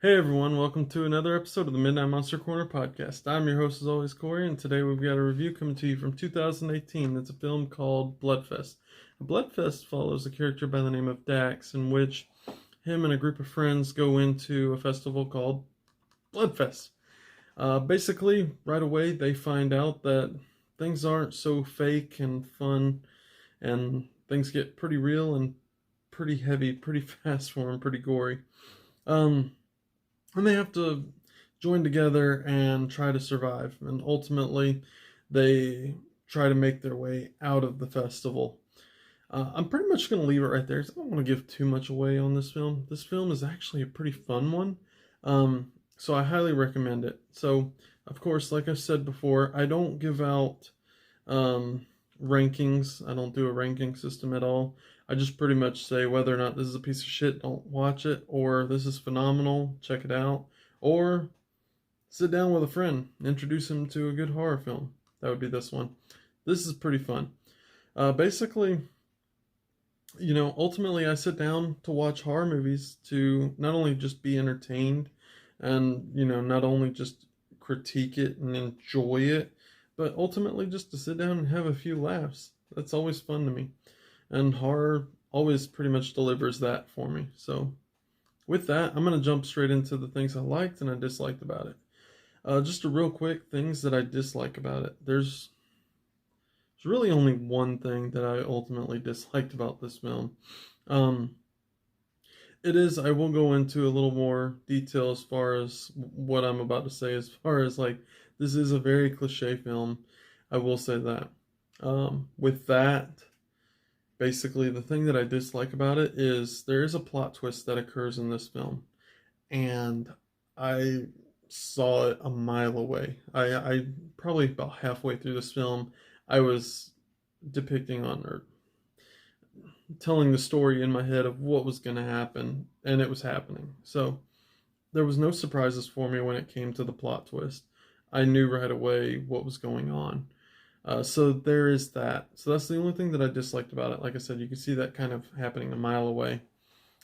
Hey everyone, welcome to another episode of the Midnight Monster Corner podcast. I'm your host as always, Corey, and today we've got a review coming to you from 2018. It's a film called Bloodfest. Bloodfest follows a character by the name of Dax, in which him and a group of friends go into a festival called Bloodfest. Basically, right away they find out that things aren't so fake and fun, and things get pretty real and pretty heavy, pretty fast for them, pretty gory. Um, and they have to join together and try to survive. And ultimately, they try to make their way out of the festival. I'm pretty much going to leave it right there, 'cause I don't want to give too much away on this film. This film is actually a pretty fun one, so I highly recommend it. So, of course, like I've said before, I don't give out um, rankings. I don't do a ranking system at all. I just pretty much say whether or not this is a piece of shit, don't watch it, or this is phenomenal, check it out, or sit down with a friend, introduce him to a good horror film. That would be this one. This is pretty fun. Basically, ultimately, I sit down to watch horror movies to not only just be entertained and, not only just critique it and enjoy it, but ultimately just to sit down and have a few laughs. That's always fun to me. And horror always pretty much delivers that for me. So, with that, I'm going to jump straight into the things I liked and I disliked about it. Just a real quick things that I dislike about it. There's really only one thing that I ultimately disliked about this film. Um, I will go into a little more detail as far as what I'm about to say, as far as like, this is a very cliche film. I will say that. With that, basically, the thing that I dislike about it is there is a plot twist that occurs in this film, and I saw it a mile away. I probably about halfway through this film, I was depicting on or telling the story in my head of what was going to happen, and it was happening. So there was no surprises for me when it came to the plot twist. I knew right away what was going on. So there is that. So that's the only thing that I disliked about it. Like I said, you can see that kind of happening a mile away.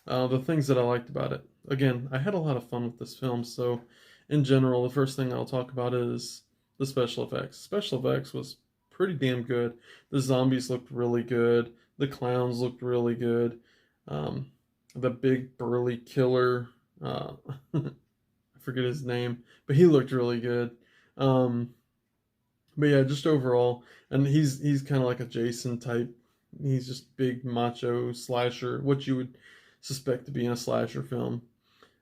The things that I liked about it. Again, I had a lot of fun with this film. So in general, the first thing I'll talk about is the special effects. Special effects was pretty damn good. The zombies looked really good. The clowns looked really good. Um, the big burly killer, I forget his name, but he looked really good. Um, but yeah, just overall, and he's kind of like a Jason type. He's just big macho slasher, what you would suspect to be in a slasher film.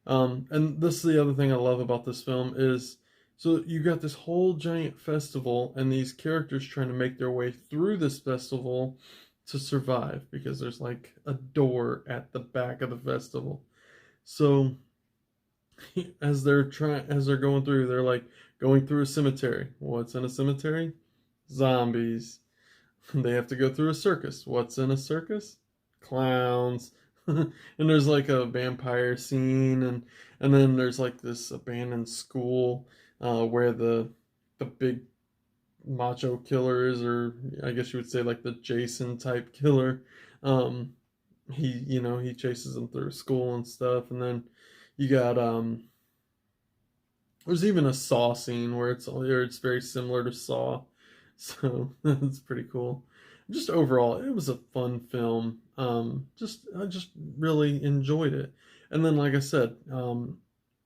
And this is the other thing I love about this film is so you got this whole giant festival and these characters trying to make their way through this festival to survive because there's like a door at the back of the festival. So as they're going through, they're like going through a cemetery. What's in a cemetery? Zombies. They have to go through a circus. What's in a circus? Clowns. And there's like a vampire scene, and then there's like this abandoned school where the big macho killer is, or I guess you would say like the Jason type killer. Um, he chases them through school and stuff, and then you got there's even a Saw scene where it's very similar to Saw, so that's pretty cool. Just overall, it was a fun film. Just I just really enjoyed it. And then, like I said,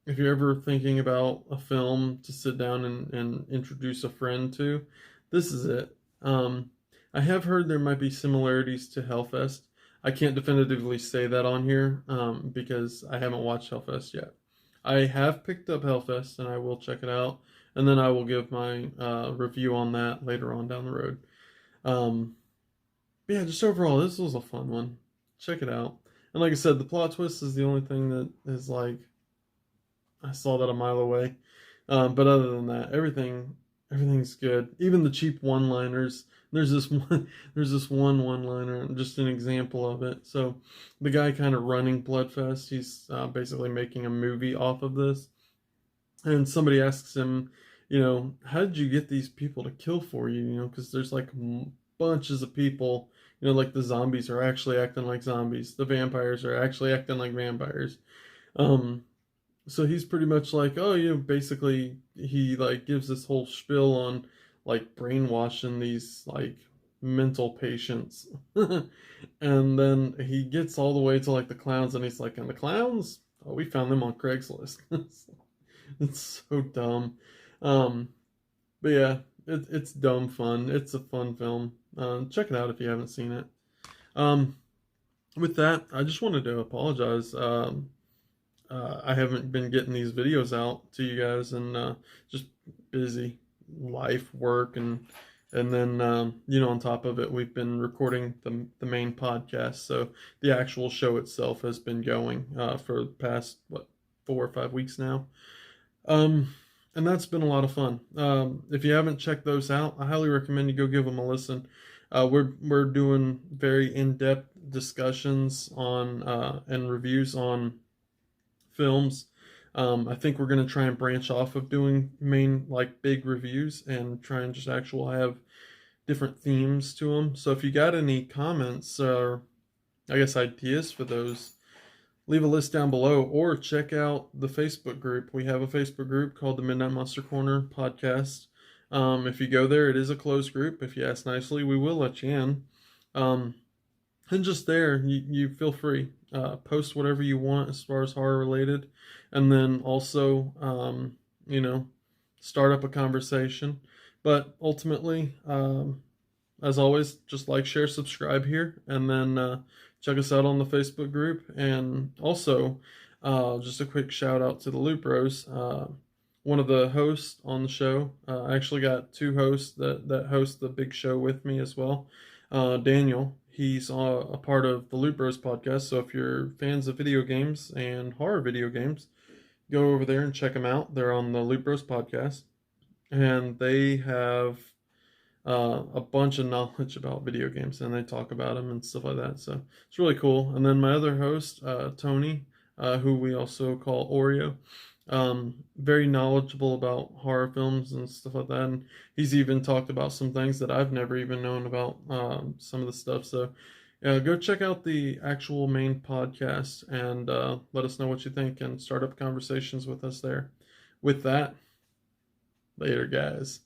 if you're ever thinking about a film to sit down and introduce a friend to, this is it. I have heard there might be similarities to Hellfest. I can't definitively say that on here because I haven't watched Hellfest yet. I have picked up Hellfest and I will check it out, and then I will give my review on that later on down the road. Um, but yeah, just overall, this was a fun one. Check it out. And like I said, the plot twist is the only thing that is like I saw that a mile away. But other than that, everything's good. Even the cheap one-liners. There's this one. There's this one-liner, just an example of it. So, the guy kind of running Bloodfest, he's basically making a movie off of this, and somebody asks him, how did you get these people to kill for you? Because there's like bunches of people. Like the zombies are actually acting like zombies. The vampires are actually acting like vampires. Um, So he's pretty much like, oh, basically he like gives this whole spiel on like brainwashing these like mental patients. And then he gets all the way to like the clowns and he's like, and the clowns? Oh, we found them on Craigslist. It's so dumb. Um, but yeah, it's dumb fun. It's a fun film. Check it out if you haven't seen it. Um, with that, I just wanted to apologize. I haven't been getting these videos out to you guys, and just busy life, work, and then on top of it, we've been recording the main podcast. So the actual show itself has been going for the past 4 or 5 weeks now. Um, and that's been a lot of fun. If you haven't checked those out, I highly recommend you go give them a listen. We're doing very in-depth discussions on and reviews on films. I think we're gonna try and branch off of doing main like big reviews and try and just actual have different themes to them. So if you got any comments or I guess ideas for those, leave a list down below or check out the Facebook group. We have a Facebook group called the Midnight Monster Corner Podcast. If you go there, it is a closed group. If you ask nicely, we will let you in. Um, and just there, you feel free. Post whatever you want as far as horror related. And then also, you know, start up a conversation. But ultimately, as always, just like, share, subscribe here. And then check us out on the Facebook group. And also, just a quick shout out to the Loot Bros. One of the hosts on the show. I actually got two hosts that host the big show with me as well. Daniel, he's a part of the Loot Bros podcast. So if you're fans of video games and horror video games, go over there and check them out. They're on the Loot Bros podcast, and they have a bunch of knowledge about video games, and they talk about them and stuff like that. So it's really cool. And then my other host, Tony, who we also call Oreo, very knowledgeable about horror films and stuff like that. And he's even talked about some things that I've never even known about, some of the stuff. So go check out the actual main podcast and let us know what you think and start up conversations with us there. With that, later, guys.